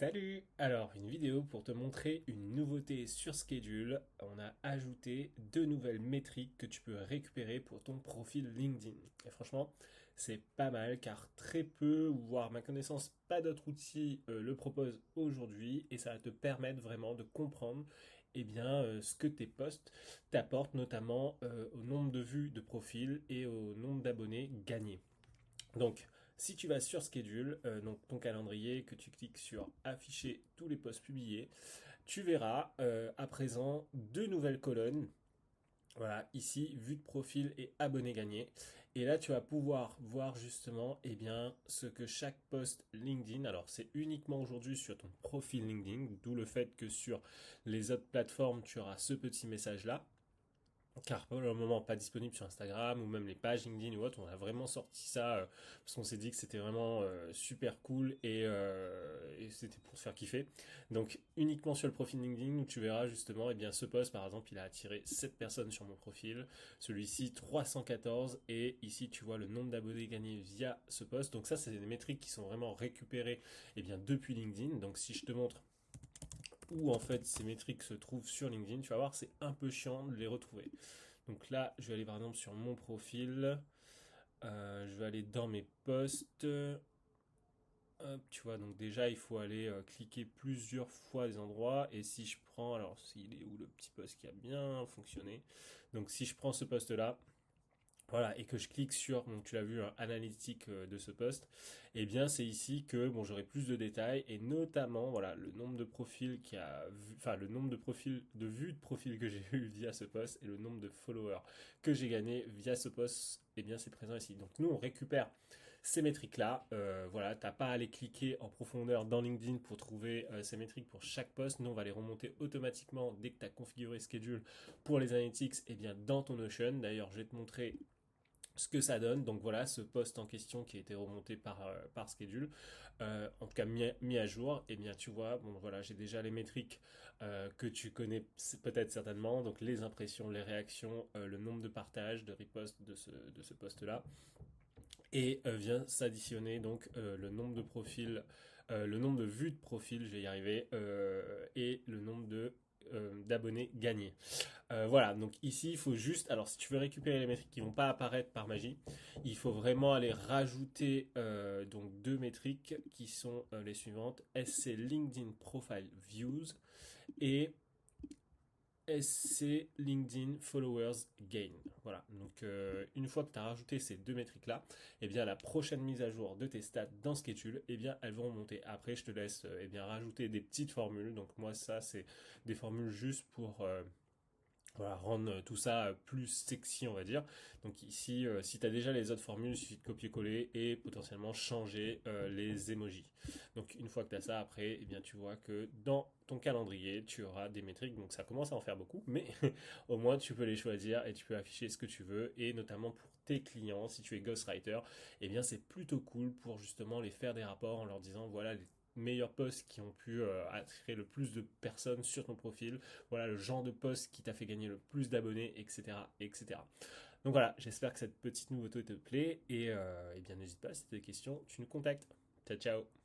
Salut! Alors, une vidéo pour te montrer une nouveauté sur Schedule. On a ajouté deux nouvelles métriques que tu peux récupérer pour ton profil LinkedIn. Et franchement, c'est pas mal car très peu, voire ma connaissance, pas d'autres outils le proposent aujourd'hui et ça va te permettre vraiment de comprendre ce que tes posts t'apportent, notamment au nombre de vues de profil et au nombre d'abonnés gagnés. Donc, si tu vas sur Schedule, donc ton calendrier, que tu cliques sur afficher tous les posts publiés, tu verras à présent deux nouvelles colonnes. Voilà, ici, vue de profil et abonnés gagnés. Et là, tu vas pouvoir voir justement ce que chaque post LinkedIn, alors c'est uniquement aujourd'hui sur ton profil LinkedIn, d'où le fait que sur les autres plateformes, tu auras ce petit message-là car pour le moment pas disponible sur Instagram ou même les pages LinkedIn ou autre. On a vraiment sorti ça parce qu'on s'est dit que c'était vraiment super cool et c'était pour se faire kiffer. Donc uniquement sur le profil LinkedIn où tu verras justement ce post par exemple il a attiré 7 personnes sur mon profil, celui-ci 314 et ici tu vois le nombre d'abonnés gagnés via ce post. Donc ça c'est des métriques qui sont vraiment récupérées depuis LinkedIn. Donc si je te montre où en fait ces métriques se trouvent sur LinkedIn, tu vas voir, c'est un peu chiant de les retrouver. Donc là, je vais aller par exemple sur mon profil, je vais aller dans mes posts. Hop, tu vois, donc déjà il faut aller cliquer plusieurs fois des endroits. Et si je prends, alors s'il est où le petit post qui a bien fonctionné. Donc si je prends ce post là, voilà, et que je clique sur, donc tu l'as vu, un analytique de ce post, et bien c'est ici que bon, j'aurai plus de détails, et notamment voilà, le nombre de profils enfin le nombre de profils, de vues de profil que j'ai eu via ce post, et le nombre de followers que j'ai gagné via ce post, et bien c'est présent ici. Donc nous on récupère ces métriques-là, voilà, t'as pas à aller cliquer en profondeur dans LinkedIn pour trouver ces métriques pour chaque post. Nous on va les remonter automatiquement dès que tu as configuré Schedule pour les analytics, et bien dans ton Notion. D'ailleurs je vais te montrer ce que ça donne. Donc voilà, ce post en question qui a été remonté par Schedule, en tout cas mis à jour, et bien tu vois, bon voilà, j'ai déjà les métriques que tu connais peut-être certainement, donc les impressions, les réactions, le nombre de partages, de reposts de ce post-là, et vient s'additionner donc le nombre de profils, le nombre de vues de profil, je vais y arriver, et le nombre d'abonnés gagnés. Voilà, donc ici, il faut juste, alors si tu veux récupérer les métriques qui ne vont pas apparaître par magie, il faut vraiment aller rajouter donc deux métriques qui sont les suivantes: SC LinkedIn Profile Views et SC LinkedIn Followers Gain. Voilà, donc une fois que tu as rajouté ces deux métriques-là, eh bien la prochaine mise à jour de tes stats dans Schedule, eh bien elles vont monter. Après, je te laisse rajouter des petites formules. Donc moi, ça, c'est des formules juste pour voilà, rendre tout ça plus sexy, on va dire. Donc ici, si tu as déjà les autres formules, il suffit de copier-coller et potentiellement changer les emojis. Donc une fois que tu as ça, après, eh bien, tu vois que dans ton calendrier, tu auras des métriques. Donc ça commence à en faire beaucoup, mais au moins tu peux les choisir et tu peux afficher ce que tu veux. Et notamment pour tes clients, si tu es ghostwriter, eh bien c'est plutôt cool pour justement les faire des rapports en leur disant voilà les meilleurs posts qui ont pu attirer le plus de personnes sur ton profil, voilà le genre de post qui t'a fait gagner le plus d'abonnés, etc., etc. Donc voilà, j'espère que cette petite nouveauté te plaît et bien n'hésite pas, si tu as des questions, tu nous contactes. Ciao, ciao.